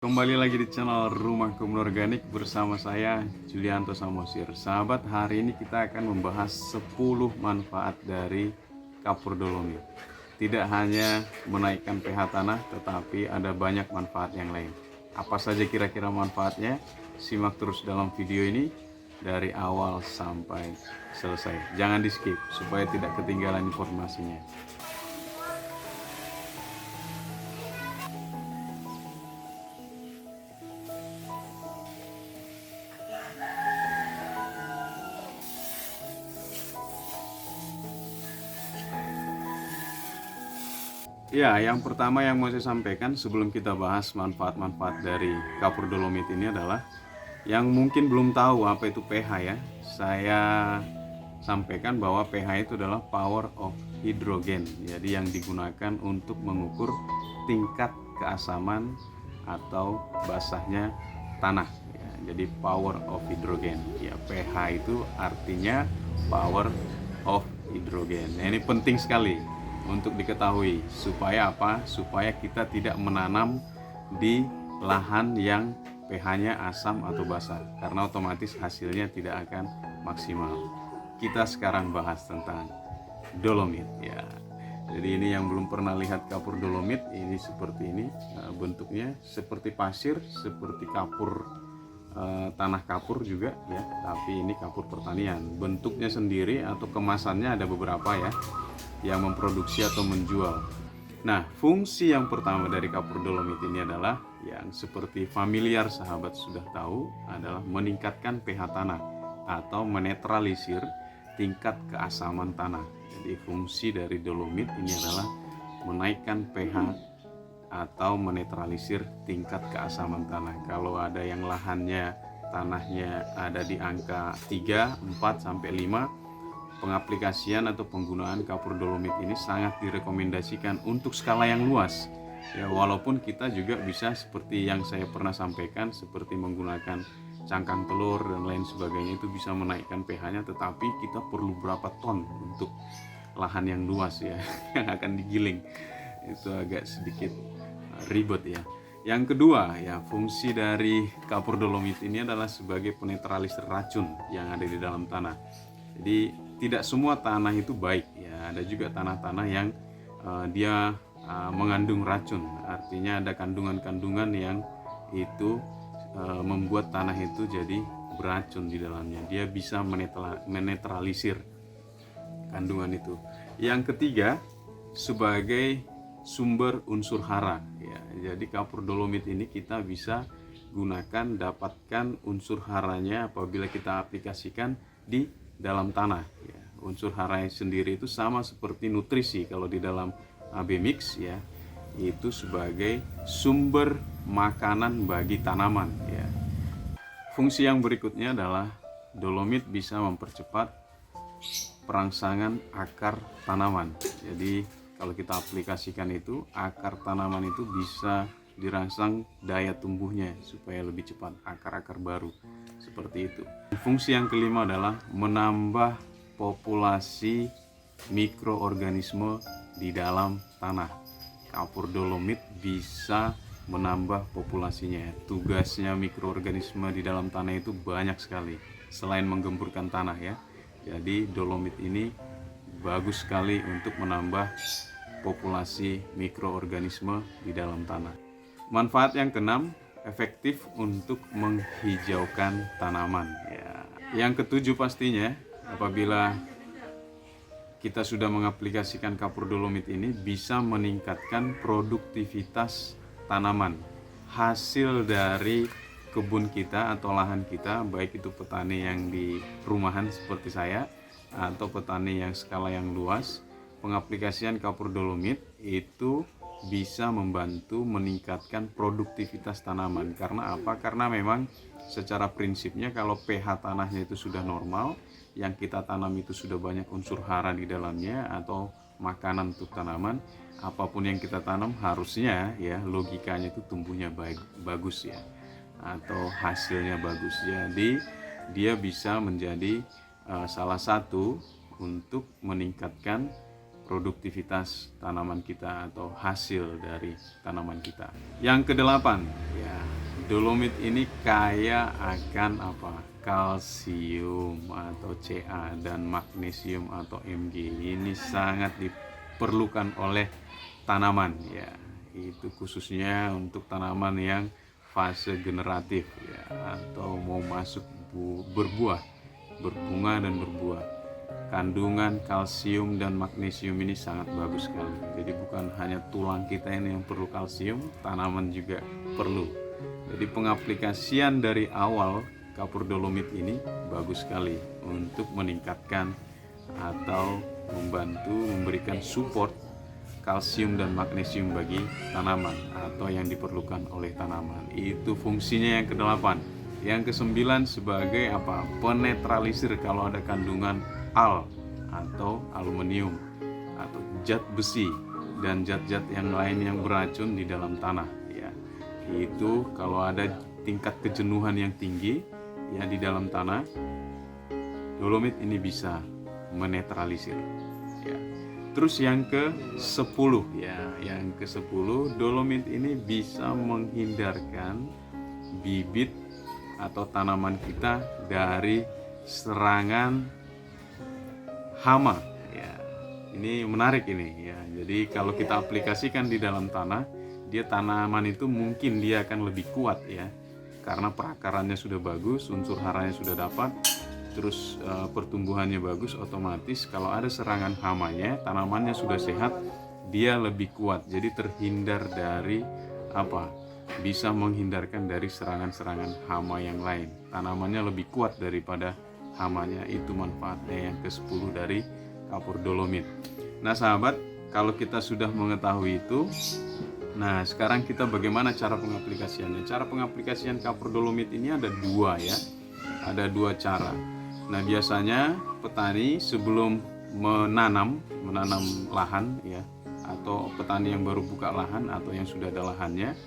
Kembali lagi di channel Rumah Kebun Organik bersama saya Julianto Samosir. Sahabat, hari ini kita akan membahas 10 manfaat dari kapur dolomit. Tidak hanya menaikkan pH tanah, tetapi ada banyak manfaat yang lain. Apa saja kira-kira manfaatnya? Simak terus dalam video ini dari awal sampai selesai. Jangan di skip supaya tidak ketinggalan informasinya. Ya, yang pertama yang mau saya sampaikan sebelum kita bahas manfaat-manfaat dari kapur dolomit ini adalah yang mungkin belum tahu apa itu pH ya. Saya sampaikan bahwa pH itu adalah power of hydrogen. Jadi yang digunakan untuk mengukur tingkat keasaman atau basahnya tanah. Ya, jadi power of hydrogen. Ya, pH itu artinya power of hydrogen. Nah, ini penting sekali untuk diketahui supaya apa? Supaya kita tidak menanam di lahan yang pH-nya asam atau basah, karena otomatis hasilnya tidak akan maksimal. Kita sekarang bahas tentang dolomit ya. Jadi ini yang belum pernah lihat kapur dolomit, ini seperti ini bentuknya, seperti pasir, seperti kapur tanah kapur juga ya, tapi ini kapur pertanian. Bentuknya sendiri atau kemasannya ada beberapa ya yang memproduksi atau menjual. Nah, fungsi yang pertama dari kapur dolomit ini adalah yang seperti familiar sahabat sudah tahu, adalah meningkatkan pH tanah atau menetralisir tingkat keasaman tanah. Jadi fungsi dari dolomit ini adalah menaikkan pH atau menetralisir tingkat keasaman tanah. Kalau ada yang lahannya tanahnya ada di angka 3, 4 sampai 5, pengaplikasian atau penggunaan kapur dolomit ini sangat direkomendasikan untuk skala yang luas. Ya, walaupun kita juga bisa seperti yang saya pernah sampaikan, seperti menggunakan cangkang telur dan lain sebagainya, itu bisa menaikkan pH-nya, tetapi kita perlu berapa ton untuk lahan yang luas ya yang akan digiling. Itu agak sedikit ribet ya. Yang kedua ya, fungsi dari kapur dolomit ini adalah sebagai penetralisir racun yang ada di dalam tanah. Jadi tidak semua tanah itu baik ya, ada juga tanah-tanah yang dia mengandung racun, artinya ada kandungan-kandungan yang itu membuat tanah itu jadi beracun di dalamnya. Dia bisa menetralisir kandungan itu. Yang ketiga, sebagai sumber unsur hara ya. Jadi kapur dolomit ini kita bisa gunakan, dapatkan unsur haranya apabila kita aplikasikan di dalam tanah ya. Unsur hara sendiri itu sama seperti nutrisi kalau di dalam AB Mix ya, itu sebagai sumber makanan bagi tanaman ya. Fungsi yang berikutnya adalah dolomit bisa mempercepat perangsangan akar tanaman. Jadi kalau kita aplikasikan itu, akar tanaman itu bisa dirangsang daya tumbuhnya supaya lebih cepat, akar-akar baru seperti itu. Fungsi yang kelima adalah menambah populasi mikroorganisme di dalam tanah. Kapur dolomit bisa menambah populasinya. Tugasnya mikroorganisme di dalam tanah itu banyak sekali selain menggemburkan tanah ya. Jadi dolomit ini bagus sekali untuk menambah populasi mikroorganisme di dalam tanah. Manfaat yang keenam, efektif untuk menghijaukan tanaman ya. Yang ketujuh pastinya, apabila kita sudah mengaplikasikan kapur dolomit ini, bisa meningkatkan produktivitas tanaman. Hasil dari kebun kita atau lahan kita, baik itu petani yang di rumahan seperti saya atau petani yang skala yang luas, pengaplikasian kapur dolomit itu bisa membantu meningkatkan produktivitas tanaman. Karena apa? Karena memang secara prinsipnya kalau pH tanahnya itu sudah normal, yang kita tanam itu sudah banyak unsur hara di dalamnya atau makanan untuk tanaman, apapun yang kita tanam harusnya ya logikanya itu tumbuhnya baik, bagus ya, atau hasilnya bagus. Jadi dia bisa menjadi salah satu untuk meningkatkan produktivitas tanaman kita atau hasil dari tanaman kita. Yang kedelapan, ya, dolomit ini kaya akan apa? Kalsium atau Ca dan magnesium atau Mg. Ini sangat diperlukan oleh tanaman, ya. Itu khususnya untuk tanaman yang fase generatif, ya, atau mau masuk berbuah, berbunga dan berbuah. Kandungan kalsium dan magnesium ini sangat bagus sekali. Jadi bukan hanya tulang kita ini yang perlu kalsium, tanaman juga perlu. Jadi pengaplikasian dari awal kapur dolomit ini bagus sekali untuk meningkatkan atau membantu memberikan support kalsium dan magnesium bagi tanaman atau yang diperlukan oleh tanaman. Itu fungsinya yang ke-8. Yang ke-9 sebagai apa? Penetralisir kalau ada kandungan al atau aluminium atau zat besi dan zat-zat yang lain yang beracun di dalam tanah, ya. Itu kalau ada tingkat kejenuhan yang tinggi, ya, di dalam tanah, dolomit ini bisa menetralisir, ya. Terus yang ke-10, ya, yang ke-10, dolomit ini bisa menghindarkan bibit atau tanaman kita dari serangan hama, ya. Ini menarik ini, ya. Jadi kalau kita aplikasikan di dalam tanah, dia tanaman itu mungkin dia akan lebih kuat, ya, karena perakarannya sudah bagus, unsur haranya sudah dapat, terus pertumbuhannya bagus. Otomatis kalau ada serangan hamanya, tanamannya sudah sehat, dia lebih kuat. Jadi terhindar dari apa? Bisa menghindarkan dari serangan-serangan hama yang lain. Tanamannya lebih kuat daripada hamanya. Itu manfaatnya yang ke-10 dari kapur dolomit. Nah sahabat, kalau kita sudah mengetahui itu, nah sekarang kita bagaimana cara pengaplikasiannya? Cara pengaplikasian kapur dolomit ini ada dua, ya. Ada dua cara. Nah biasanya petani sebelum menanam lahan, ya, atau petani yang baru buka lahan atau yang sudah ada lahannya,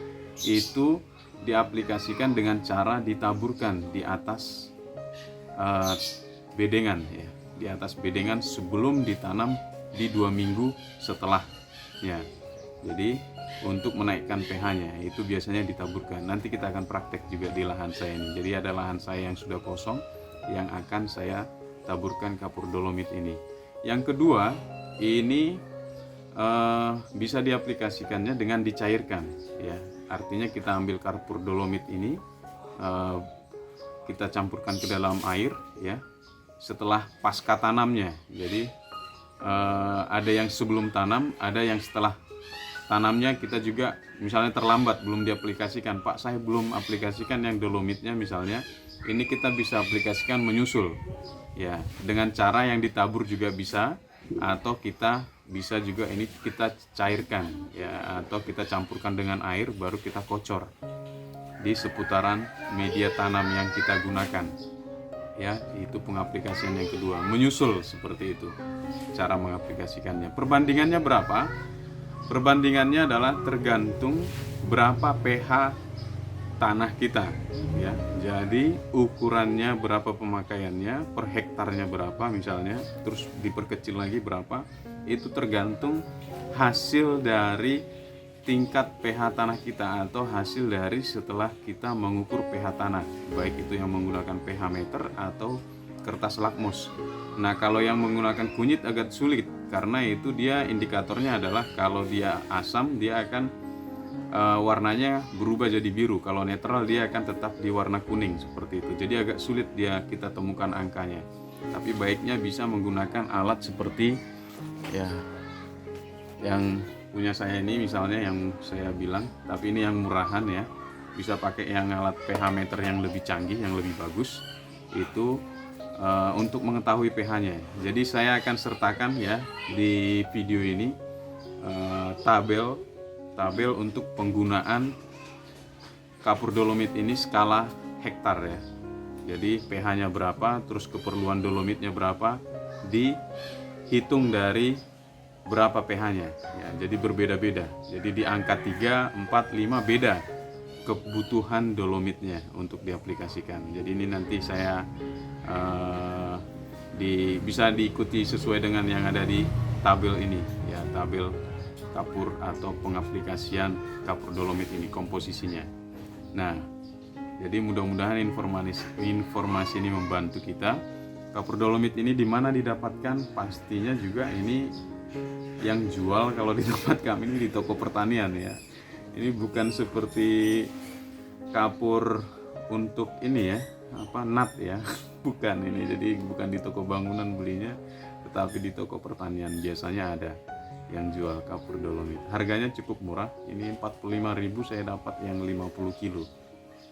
itu diaplikasikan dengan cara ditaburkan di atas bedengan, ya, di atas bedengan sebelum ditanam di 2 minggu setelahnya. Jadi untuk menaikkan pH-nya itu biasanya ditaburkan. Nanti kita akan praktek juga di lahan saya ini. Jadi ada lahan saya yang sudah kosong yang akan saya taburkan kapur dolomit ini. Yang kedua, ini bisa diaplikasikannya dengan dicairkan, ya. Artinya kita ambil kapur dolomit ini, kita campurkan ke dalam air, ya, setelah pasca tanamnya. Jadi ada yang sebelum tanam, ada yang setelah tanamnya. Kita juga misalnya terlambat belum diaplikasikan, Pak saya belum aplikasikan yang dolomitnya misalnya, ini kita bisa aplikasikan menyusul, ya, dengan cara yang ditabur juga bisa, atau kita bisa juga ini kita cairkan, ya, atau kita campurkan dengan air baru kita kocor di seputaran media tanam yang kita gunakan, ya. Itu pengaplikasian yang kedua, menyusul seperti itu cara mengaplikasikannya. Perbandingannya berapa? Perbandingannya adalah tergantung berapa pH tanah kita, ya. Jadi ukurannya berapa, pemakaiannya per hektarnya berapa misalnya, terus diperkecil lagi berapa, itu tergantung hasil dari tingkat pH tanah kita atau hasil dari setelah kita mengukur pH tanah, baik itu yang menggunakan pH meter atau kertas lakmus. Nah kalau yang menggunakan kunyit agak sulit, karena itu dia indikatornya adalah kalau dia asam dia akan warnanya berubah jadi biru, kalau netral dia akan tetap di warna kuning seperti itu. Jadi agak sulit dia kita temukan angkanya. Tapi baiknya bisa menggunakan alat seperti, ya, yang punya saya ini misalnya, yang saya bilang, tapi ini yang murahan, ya. Bisa pakai yang alat pH meter yang lebih canggih, yang lebih bagus itu untuk mengetahui pH-nya. Jadi saya akan sertakan, ya, di video ini tabel untuk penggunaan kapur dolomit ini skala hektar, ya. Jadi pH-nya berapa, terus keperluan dolomitnya berapa, dihitung dari berapa pH-nya, ya. Jadi berbeda-beda. Jadi di angka 3, 4, 5 beda kebutuhan dolomitnya untuk diaplikasikan. Jadi ini nanti saya bisa diikuti sesuai dengan yang ada di tabel ini ya, tabel kapur atau pengaplikasian kapur dolomit ini, komposisinya. Nah, jadi mudah-mudahan informasi ini membantu kita. Kapur dolomit ini di mana didapatkan? Pastinya juga ini yang jual kalau di tempat kami ini di toko pertanian ya. Ini bukan seperti kapur untuk ini ya, nat ya. Bukan ini. Jadi bukan di toko bangunan belinya, tetapi di toko pertanian biasanya ada yang jual kapur dolomit. Harganya cukup murah. Ini 45.000 saya dapat yang 50 kilo.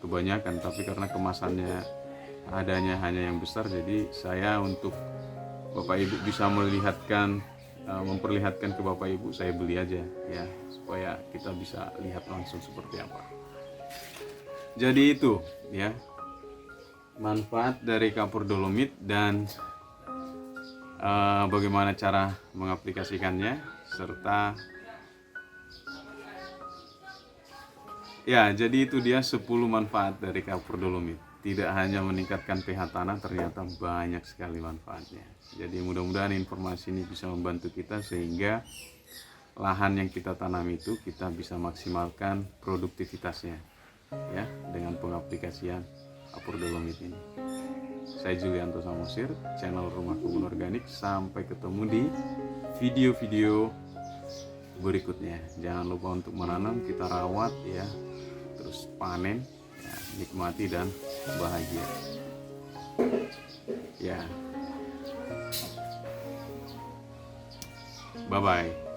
Kebanyakan, tapi karena kemasannya adanya hanya yang besar, jadi saya untuk Bapak Ibu bisa memperlihatkan ke Bapak Ibu, saya beli aja ya, supaya kita bisa lihat langsung seperti apa. Jadi itu ya, manfaat dari kapur dolomit dan bagaimana cara mengaplikasikannya, serta ya, jadi itu dia 10 manfaat dari kapur dolomit. Tidak hanya meningkatkan pH tanah, ternyata banyak sekali manfaatnya. Jadi mudah-mudahan informasi ini bisa membantu kita sehingga lahan yang kita tanam itu kita bisa maksimalkan produktivitasnya ya, dengan pengaplikasian kapur dolomit ini. Saya Julianto Samosir, channel Rumah Kebun Organik. Sampai ketemu di video-video berikutnya. Jangan lupa untuk menanam, kita rawat ya, terus panen ya, nikmati dan bahagia ya. Bye bye.